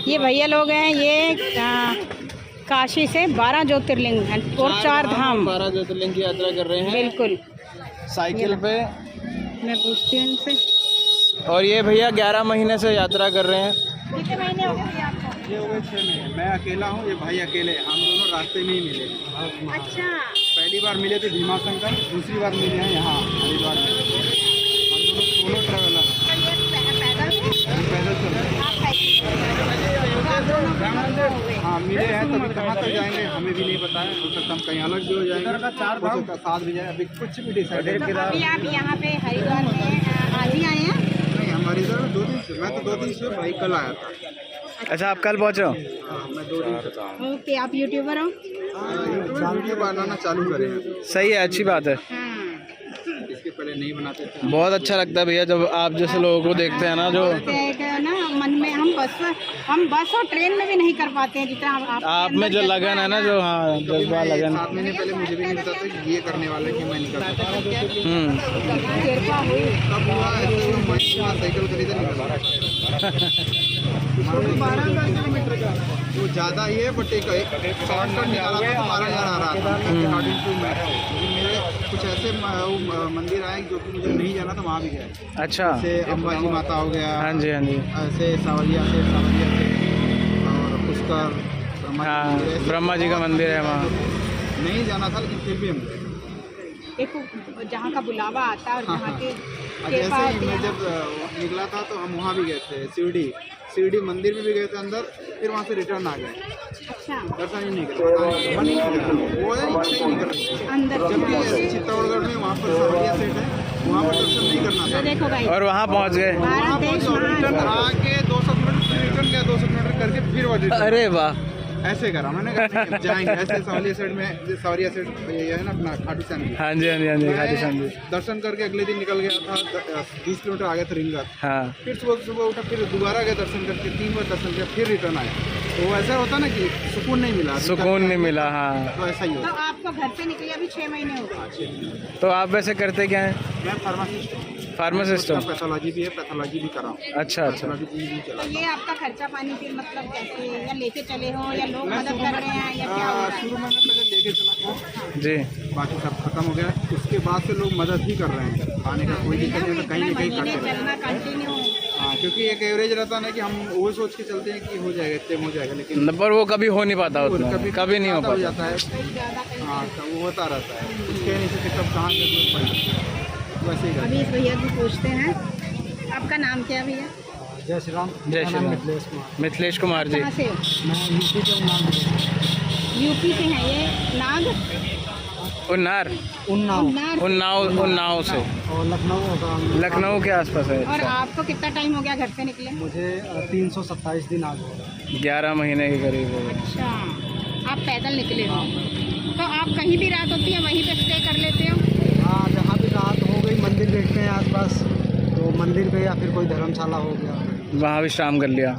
ये भैया लोग हैं, ये काशी से 12 ज्योतिर्लिंग और 4 धाम 12 ज्योतिर्लिंग की यात्रा कर रहे हैं बिल्कुल साइकिल पे। मैं पूछती हूँ इनसे। और ये भैया 11 महीने से यात्रा कर रहे हैं। कितने महीने हो गए भैया आपको? ये हो गए 6 महीने। मैं अकेला हूँ, ये भाई अकेले, हम दोनों रास्ते में ही मिले। अच्छा, पहली बार मिले थे भीमा शंकर, दूसरी बार मिले हैं यहाँ हरिद्वार में। हम दोनों सोलो ट्रैवलर हैं। तो ये पैदल थे? हम पैदल चल रहे हैं। आप साइकिल पे? आप दोनों हो गए। हाँ मिले हैं, तभी कहाँ तक जाएंगे हमें भी नहीं पता है। हो सकता हम कहीं अलग भी हो जाएंगे, हो सकता साथ भी जाए, अभी कुछ भी डिसाइड नहीं। तो अभी आप यहाँ पे हरिद्वार में आज ही आए हैं? नहीं, हम हरिद्वार में 2 दिन से, मैं तो 2 दिन से, भाई कल आया था। अच्छा, आप कल पहुँचे हो? हाँ, मैं 2 दिन से। ओके, आप यूट्यूबर हो? यूट्यूब वीडियो बनाना चालू करें हैं। सही है, अच्छी बात है। हाँ। इसके पहले नहीं बनाते थे। बहुत अच्छा लगता है भैया जब आप जैसे लोगों को देखते हैं ना, जो एक ना मन में हम बस और ट्रेन में भी नहीं कर पाते हैं जितना आप में जो लगन है ना, जो हाँ जज्बा लगन। 7 महीने पहले मुझे भी नहीं पता था कि ये करने वाले कि मैं नहीं कर सकता। कृपा हुई। तब हुआ ऐसे ही, मैं साइकिल खरीदे नहीं 12 किलोमीटर का वो ज़्यादा ही है, बट एक शॉर्टकट निकाला था तो 12,000 आ रहा था अकॉर्डिंग टू मैप। लेकिन मेरे कुछ ऐसे मंदिर आए जो कि मुझे नहीं जाना था, वहाँ भी गए। अच्छा, जैसे अंबाजी माता हो गया, हाँ जी हाँ जी, ऐसे सावलिया से और पुष्कर हाँ ब्रह्मा जी का मंदिर है वहाँ। नहीं जाना था, लेकिन फिर भी हम गए। देखो जहाँ का बुलावा आता है और जहाँ के जैसे ही मैं जब निकला था तो हम वहाँ भी गए थे, शिरडी मंदिर में भी गए थे अंदर, फिर वहाँ से रिटर्न आ गए। अच्छा, दर्शन ही नहीं कर मन ही नहीं कर रहा, वो है इच्छा ही नहीं कर रही अंदर जब भी ऐसे चित्तौड़गढ़ में वहाँ पर सावलिया सेट है, वहाँ पर दर्शन नहीं करना था। देखो भाई, और वहाँ पहुँच गए। वहाँ पहुँचे, रिटर्न आके 200 किलोमीटर रिटर्न गया, 200 किलोमीटर करके फिर वापस अरे वाह, ऐसे करा मैंने, कहा जाएंगे ऐसे सावलिया सेट में, सावलिया सेट ये है ना अपना खाटू श्याम जी। हाँ जी हाँ जी हाँ जी, खाटू श्याम जी। दर्शन करके अगले दिन निकल गया था, 20 किलोमीटर आगे था रिंगत। हाँ, फिर सुबह उठा, फिर दोबारा गया दर्शन करके, 3 बार दर्शन किया, फिर रिटर्न आया। तो ऐसा होता ना कि सुकून नहीं मिला, सुकून नहीं मिला। हाँ, तो ऐसा ही तो होता। आपको घर से निकले अभी 6 महीने हो गए। तो आप वैसे करते क्या हैं? मैं फार्मासिस्ट हूँ, फार्मासिस्ट हो? पैथोलॉजी भी है, पैथोलॉजी भी करा हूँ। अच्छा अच्छा, पैथोलॉजी भी चला। तो ये आपका खर्चा पानी फिर मतलब कैसे, या लेके चले हो या लोग मदद कर रहे हैं या क्या हो रहा है? शुरू में मैं पहले लेके चला था, जी, बाकी सब खत्म हो गया। उसके बाद से लोग मदद ही कर रहे हैं, खाने का कोई दिक्कत नहीं, कहीं ना कहीं महीने करते हैं। चलना कंटिन्यू। हाँ, क्योंकि एक एवरेज रहता ना कि हम वो सोच के चलते हैं कि हो जाएगा, इतने हो जाएगा, लेकिन पर वो कभी हो नहीं पाता उतना, कभी नहीं हो ज़्यादा पाता। जाता है। ज़्यादा कहीं। हाँ, तो वो होता रहता है, उसके नहीं से कब कहाँ जरूरत पड़े, वैसे ही अभी इस भैया को पूछते हैं, आपका नाम क्या है भैया? जय श्री राम। जय श्री राम। मिथिलेश कुमार जी। कहाँ से हो? मैं यूपी के यूपी से हैं ये नाग? उन्नार, उन्नाव उन्नाव से, और लखनऊ लखनऊ के आसपास है। और आपको कितना टाइम हो गया घर से निकले? मुझे 327 दिन आ गए। 11 महीने के करीब हो गए। अच्छा, आप पैदल निकले हो, तो आप कहीं भी रात होती है वहीं पे स्टे कर लेते हो? हाँ, जहाँ भी रात हो गई, मंदिर देखते हैं आसपास, तो मंदिर पे, या फिर कोई धर्मशाला हो गया, वहाँ विश्राम कर लिया।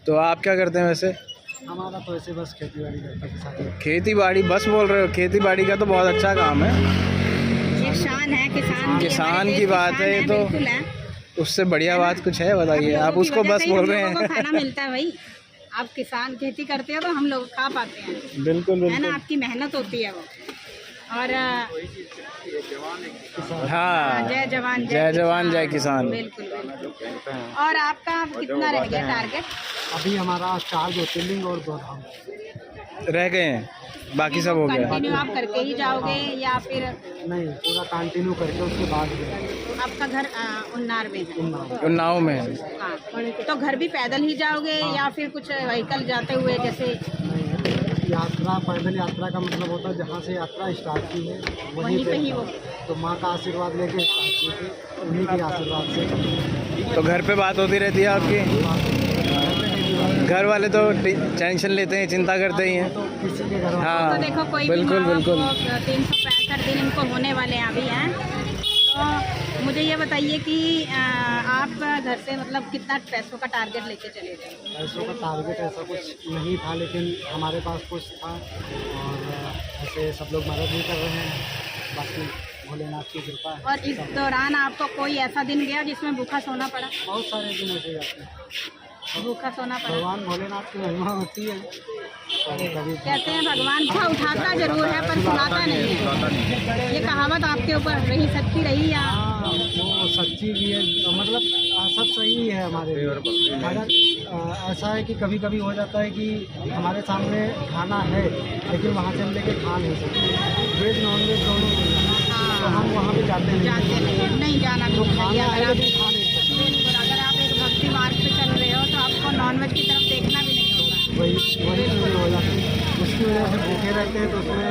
तो आप क्या करते हैं वैसे? हमारा तो ऐसे बस खेती बाड़ी करता है। खेती बाड़ी बस बोल रहे हो? खेती बाड़ी का तो बहुत अच्छा काम है, ये शान है किसान की, किसान हमारे देश की बात है ये तो। बिल्कुल है। उससे बढ़िया बात कुछ है बताइए? आप उसको बस बोल रहे हैं, खाना हैं। मिलता है भाई। आप किसान खेती करते हो तो हम लोग खा पाते हैं, बिल्कुल है ना? बिल्कुल, आपकी मेहनत होती है वो। और हाँ, जय जवान जय जवान जय किसान। बिल्कुल बिल्कुल। और आपका कितना रह गया टारगेट? अभी हमारा 4 ज्योतिर्लिंग और 2 धाम रह गए हैं, बाकी सब हो गया। कंटिन्यू आप करके ही जाओगे या फिर नहीं, पूरा कंटिन्यू करके उसके बाद आपका घर उन्नार में है? उन्नाव में है। हाँ, तो घर भी पैदल ही जाओगे या फिर कुछ व्हीकल जाते हुए, जैसे यात्रा, पैदल यात्रा का मतलब होता है जहाँ से यात्रा स्टार्ट की है वहीं पे ही वो? तो माँ का आशीर्वाद लेके स्टार्ट की थी, उन्हीं के आशीर्वाद से। तो घर पे बात होती रहती है आपकी? घर वाले तो टेंशन लेते हैं, चिंता करते ही हैं। तो किसी के घर हाँ, तो देखो कोई बिल्कुल बिल्कुल। 365 दिन इनको होने वाले हैं अभी हैं। तो मुझे ये बताइए कि आप घर से मतलब कितना पैसों का टारगेट लेके चले थे? पैसों का टारगेट ऐसा कुछ नहीं था, लेकिन हमारे पास कुछ था, और ऐसे सब लोग मदद भी कर रहे हैं, बाकी भोलेनाथ की कृपा है। और इस दौरान आपको कोई ऐसा दिन गया जिसमें भूखा सोना पड़ा? बहुत सारे दिन ऐसे जाते हैं। भूखा सोना पड़ा। भगवान भोलेनाथ की महिमा होती है। कभी कहते हैं भगवान को उठाता जरूर है पर सुलाता नहीं है। ये कहावत आपके ऊपर रही, सच्ची रही या? हाँ, वो सच्ची भी है, मतलब सब सही है हमारे लिए। मगर ऐसा है कि कभी कभी हो जाता है कि हमारे सामने खाना है लेकिन वहाँ से हम लेके खा नहीं सकते, वेज नॉन वेज दोनों, तो हम वहाँ पे जाते नहीं जाना भी तो नहीं खाना चाहिए। है अगर आप लेकिन खा नहीं सकते। बिल्कुल, अगर आप एक भक्ति मार्ग पे चल रहे हो तो आपको नॉनवेज की तरफ देखना भी नहीं होगा। वही चीज़ें हो जाती है, उसकी वजह से भूखे रहते हैं, तो उसमें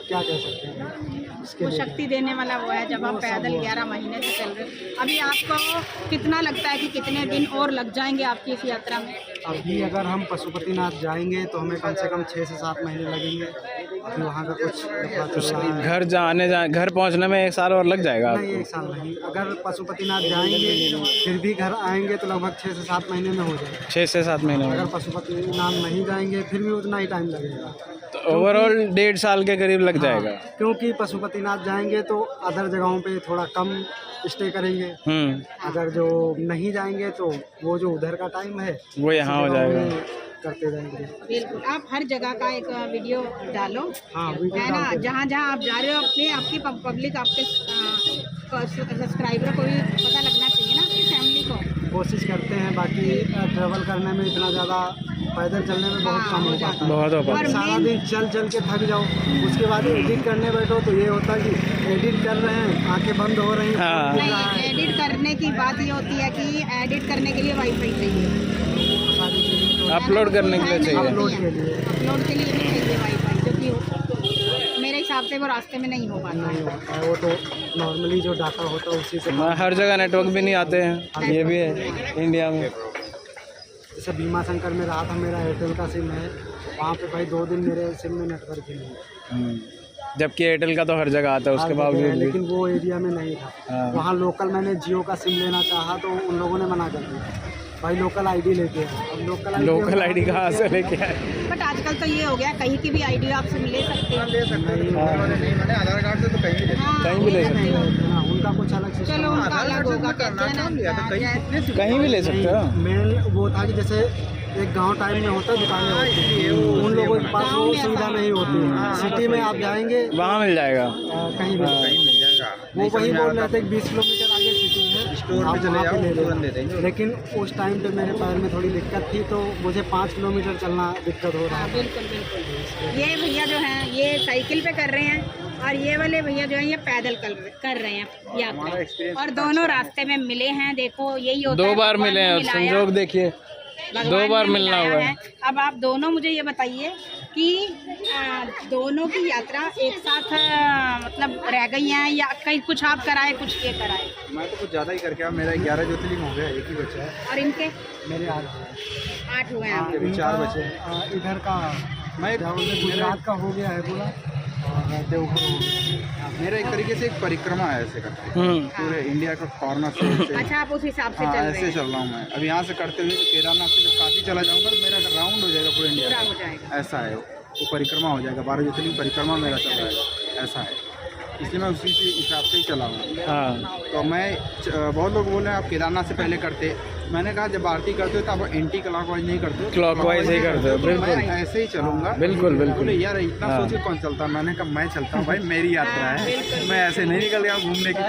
क्या कह सकते हैं उसके वो लिए। शक्ति देने वाला वो है। जब आप पैदल 11 महीने से चल रहे हो, अभी आपको कितना लगता है कि कितने दिन और लग जाएंगे आपकी इस यात्रा में? अभी अगर हम पशुपतिनाथ जाएंगे तो हमें कम से कम 6 से 7 महीने लगेंगे। अभी वहाँ का कुछ घर पहुंचने में 1 साल और लग जाएगा नहीं, 1 साल नहीं। अगर पशुपतिनाथ जाएंगे फिर भी घर आएंगे तो लगभग 6 से 7 महीने में हो जाएगा। 6 से 7 महीने में। अगर पशुपतिनाथ नहीं जाएंगे फिर भी उतना ही टाइम लगेगा, तो ओवरऑल 1.5 साल के करीब लग जाएगा। क्योंकि पशुपतिनाथ जाएंगे तो अदर जगहों पे थोड़ा कम स्टे करेंगे। अगर जो नहीं जाएंगे तो वो जो उधर का टाइम है वो यहाँ हो जाएगा। करते रहेंगे। बिल्कुल, आप हर जगह का एक वीडियो डालो, हाँ, वीडियो है ना? डालते हैं। जहाँ जहाँ आप जा रहे हो आपकी पब्लिक, आपके सब्सक्राइबर को भी पता लगना चाहिए ना, आपकी फैमिली को। कोशिश करते हैं, बाकी ट्रैवल करने में इतना ज़्यादा, पैदल चलने में बहुत कम हो जाता है। बहुत हो पाता और है। सारा दिन चल चल के थक जाओ, उसके बाद एडिट करने बैठो तो ये होता है कि एडिट कर रहे हैं, आंखें बंद हो रही हैं, हाँ। फोन गिर रहा नहीं, है। एडिट करने की बात ये होती है कि एडिट करने के लिए वाईफाई चाहिए, सारी चीज़ें तो अपलोड करने के लिए चाहिए। अपलोड के लिए अपलोड के लिए भी चाहिए वाईफाई, जो कि मेरे हिसाब से वो रास्ते में नहीं हो पाता। नहीं होता है, वो तो नॉर्मली जो डाटा होता है उसी से। हर जगह नेटवर्क भी नहीं आते हैं, ये भी है इंडिया में। जैसे भीमा शंकर में रहा था, मेरा एयरटेल का सिम है, वहाँ पे भाई 2 दिन मेरे सिम में नेटवर्क ही नहीं है। जबकि एयरटेल का तो हर जगह आता है, उसके हर जगह बावजूद है, भी। लेकिन वो एरिया में नहीं था। हाँ। वहाँ लोकल मैंने जियो का सिम लेना चाहा तो उन लोगों ने मना कर दिया, भाई लोकल आईडी लेके आए। अब लोकल आईडी कहाँ से लेके आए? बट आजकल तो ये हो गया, कहीं की भी आईडी आप सिम ले सकते हो। मैंने आधार कार्ड से तो कहीं भी हाँ, कहीं भी ले सकते हो। हाँ, उनका कुछ अलग चलो सिस्टम उनका अलग होगा, कहते हैं ना। कहीं भी ले सकते हो। मेन वो था कि जैसे एक गांव टाइप में होता है, दुकानें होती हैं, उन लोगों के पास वो सुविधा नहीं होती है। सिटी में आप जाएंगे वहाँ मिल जाएगा। कहीं भी मिल जाएगा। वो वही बोल रहे थे कि 20 किलोमीटर आगे सिटी है, स्टोर पे चले जाओ, तुरंत दे देंगे। लेकिन उस टाइम पे मेरे पैर में थोड़ी दिक्कत थी तो मुझे 5 किलोमीटर चलना दिक्कत हो रहा हाँ, है। बिल्कुल बिल्कुल। ये भैया जो हैं ये साइकिल पे कर रहे हैं और ये वाले भैया जो हैं ये पैदल कर रहे हैं यात्रा, और दोनों रास्ते में मिले हैं। देखो यही होता है, 2 बार भगवान मिले ने हैं, मिलाया। संजोग देखिए, भगवान 2 बार ने मिलना मिलाया हुआ है। है। अब आप दोनों मुझे ये बताइए कि दोनों की यात्रा एक साथ मतलब रह गई हैं या कहीं कुछ आप कराए कुछ ये कराए? मैं तो कुछ ज़्यादा ही करके, मेरा 11 ज्योतिर्लिंग हो गया, एक ही बचा है। और इनके मेरे 8 हुए हैं। अभी 4 बचे हैं। इधर का मैं गुजरात का हो गया है पूरा, और देवघर हो गया। मेरा एक तरीके से एक परिक्रमा है, ऐसे करते पूरे इंडिया का कॉर्नर से ऐसे। अच्छा, आप उस हिसाब से हाँ, चल रहे ऐसे हैं। चल रहा हूँ मैं। अब यहाँ से करते हुए केदारनाथ से जब काशी चला जाऊँगा तो मेरा राउंड हो जाएगा पूरे इंडिया पूरा का। हो जाएगा। ऐसा है, वो परिक्रमा हो जाएगा, 12 ज्योतिर्लिंग परिक्रमा मेरा चल रहा है, ऐसा है। इसलिए मैं उसी के हिसाब से ही चला हूँ। हाँ। तो मैं बहुत लोग बोल रहे हैं आप केदारनाथ से पहले करते, मैंने कहा जब आरती करते हो तो आप एंटी क्लॉकवाइज नहीं करते हो, क्लॉकवाइज ही करते हो, तो बिल्कुल। मैं ऐसे ही चलूंगा। बिल्कुल बिल्कुल। बोले यार इतना हाँ। सोच के कौन चलता है? मैंने कहा मैं चलता हूँ भाई, मेरी यात्रा है, मैं ऐसे नहीं निकल गया घूमने की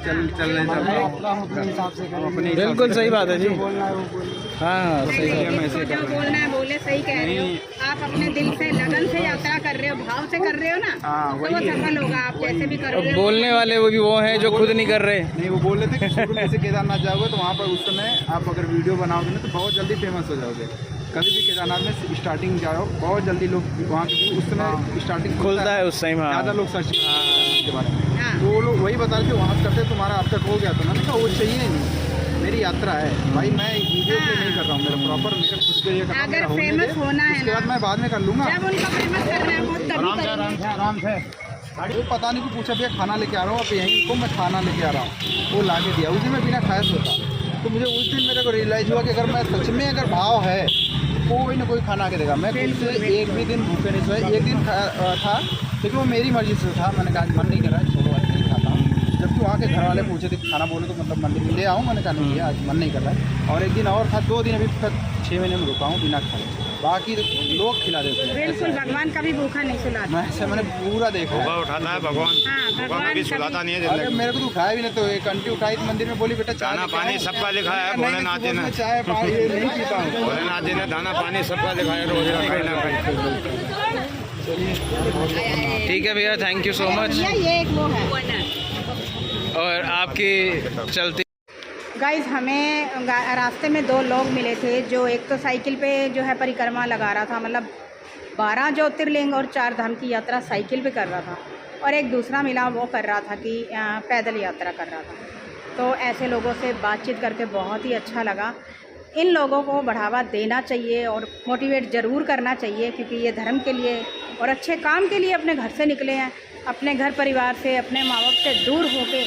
चलने चलता हूँ। बिल्कुल सही बात है जी। बोलना है वो बोलिए। हाँ, सही नहीं, बात है। जिसको जो बोलना है बोले, सही कह रहे हो आप। अपने दिल से लगन से यात्रा कर रहे हो, भाव से कर रहे हो ना, हाँ, तो वो सफल होगा। आप जैसे भी करोगे। बोलने वाले वो भी वो हैं जो खुद नहीं कर रहे। नहीं, वो बोल रहे थे कि शुरू में से केदारनाथ जाओगे तो वहाँ पर उस समय आप अगर वीडियो बनाओगे ना तो बहुत जल्दी फेमस हो जाओगे। कभी भी केदारनाथ में स्टार्टिंग जाओ, बहुत जल्दी लोग वहाँ के उस समय स्टार्टिंग खुलता है उस टाइम। हाँ, ज़्यादा लोग सर्च के बारे में, हाँ। तो वो लोग वही बता रहे थे वहाँ से करते तुम्हारा अब तक हो गया। तो मैंने कहा वो चाहिए नहीं, मेरी यात्रा है भाई, मैं वीडियो पे नहीं कर रहा हूँ, मेरा प्रॉपर मेरा खुद के लिए कर रहा हूँ। अगर मेरा होने फेमस दे, होना है उसके बाद ना, मैं बाद में कर लूँगा। जब उनको फेमस करना है वो तभी करेंगे। आराम से। वो पता नहीं को पूछा भैया खाना लेके आ रहा हूँ, अब यहीं को मैं खाना लेके आ रहा हूँ, वो ला के दिया। उस दिन मैं बिना खाया सोता, तो मुझे उस दिन मेरे को रियलाइज़ हुआ कि अगर मैं सच में अगर भाव है कोई ना कोई खाना के देगा। मैं खुद से एक भी दिन भूखे नहीं सोया। एक दिन था लेकिन वो मेरी मर्जी से था, मैंने कहा मन नहीं कर रहा, छोड़ो आज नहीं खाता हूँ। जबकि क्योंकि वहाँ के घर वाले पूछे थे खाना बोले तो मतलब मंदिर में ले आऊँ, मैंने कहा नहीं आज मन नहीं कर रहा है। और एक दिन और था, 2 दिन अभी तक 6 महीने में रुका हूँ बिना खाए, बाकी तो लोग खिला देते हैं। बिल्कुल, भगवान कभी भूखा नहीं सुलाता। मैं ऐसे मैंने पूरा देखा है। उठाता है भगवान। हाँ, भगवान कभी सुलाता नहीं है अरे जिंदगी। मेरे को तो उठाया भी नहीं, तो एक आंटी उठाई थी मंदिर में, बोली बेटा दाना पानी सबका लिखा है भोलेनाथ जी ने। चाय पानी ये नहीं पीता हूँ। भोलेनाथ जी ने दाना पानी सबका लिखा है रोज का कहीं ना कहीं। ठीक है भैया, थैंक यू सो मच। ये एक वो है। और आपकी चलती गाइस, हमें रास्ते में 2 लोग मिले थे, जो एक तो साइकिल पे जो है परिक्रमा लगा रहा था, मतलब 12 ज्योतिर्लिंग और 4 धाम की यात्रा साइकिल पे कर रहा था, और एक दूसरा मिला वो कर रहा था कि पैदल यात्रा कर रहा था। तो ऐसे लोगों से बातचीत करके बहुत ही अच्छा लगा। इन लोगों को बढ़ावा देना चाहिए और मोटिवेट ज़रूर करना चाहिए, क्योंकि ये धर्म के लिए और अच्छे काम के लिए अपने घर से निकले हैं, अपने घर परिवार से, अपने माँ बाप से दूर होके,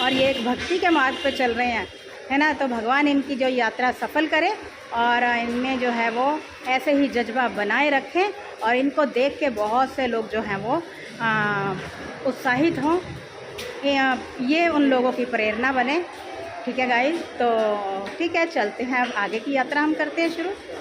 और ये एक भक्ति के मार्ग पे चल रहे हैं, है ना। तो भगवान इनकी जो यात्रा सफल करे और इनमें जो है वो ऐसे ही जज्बा बनाए रखें, और इनको देख के बहुत से लोग जो हैं वो उत्साहित हों, ये उन लोगों की प्रेरणा बने। ठीक है गाइस, तो ठीक है, चलते हैं अब आगे की यात्रा हम करते हैं शुरू।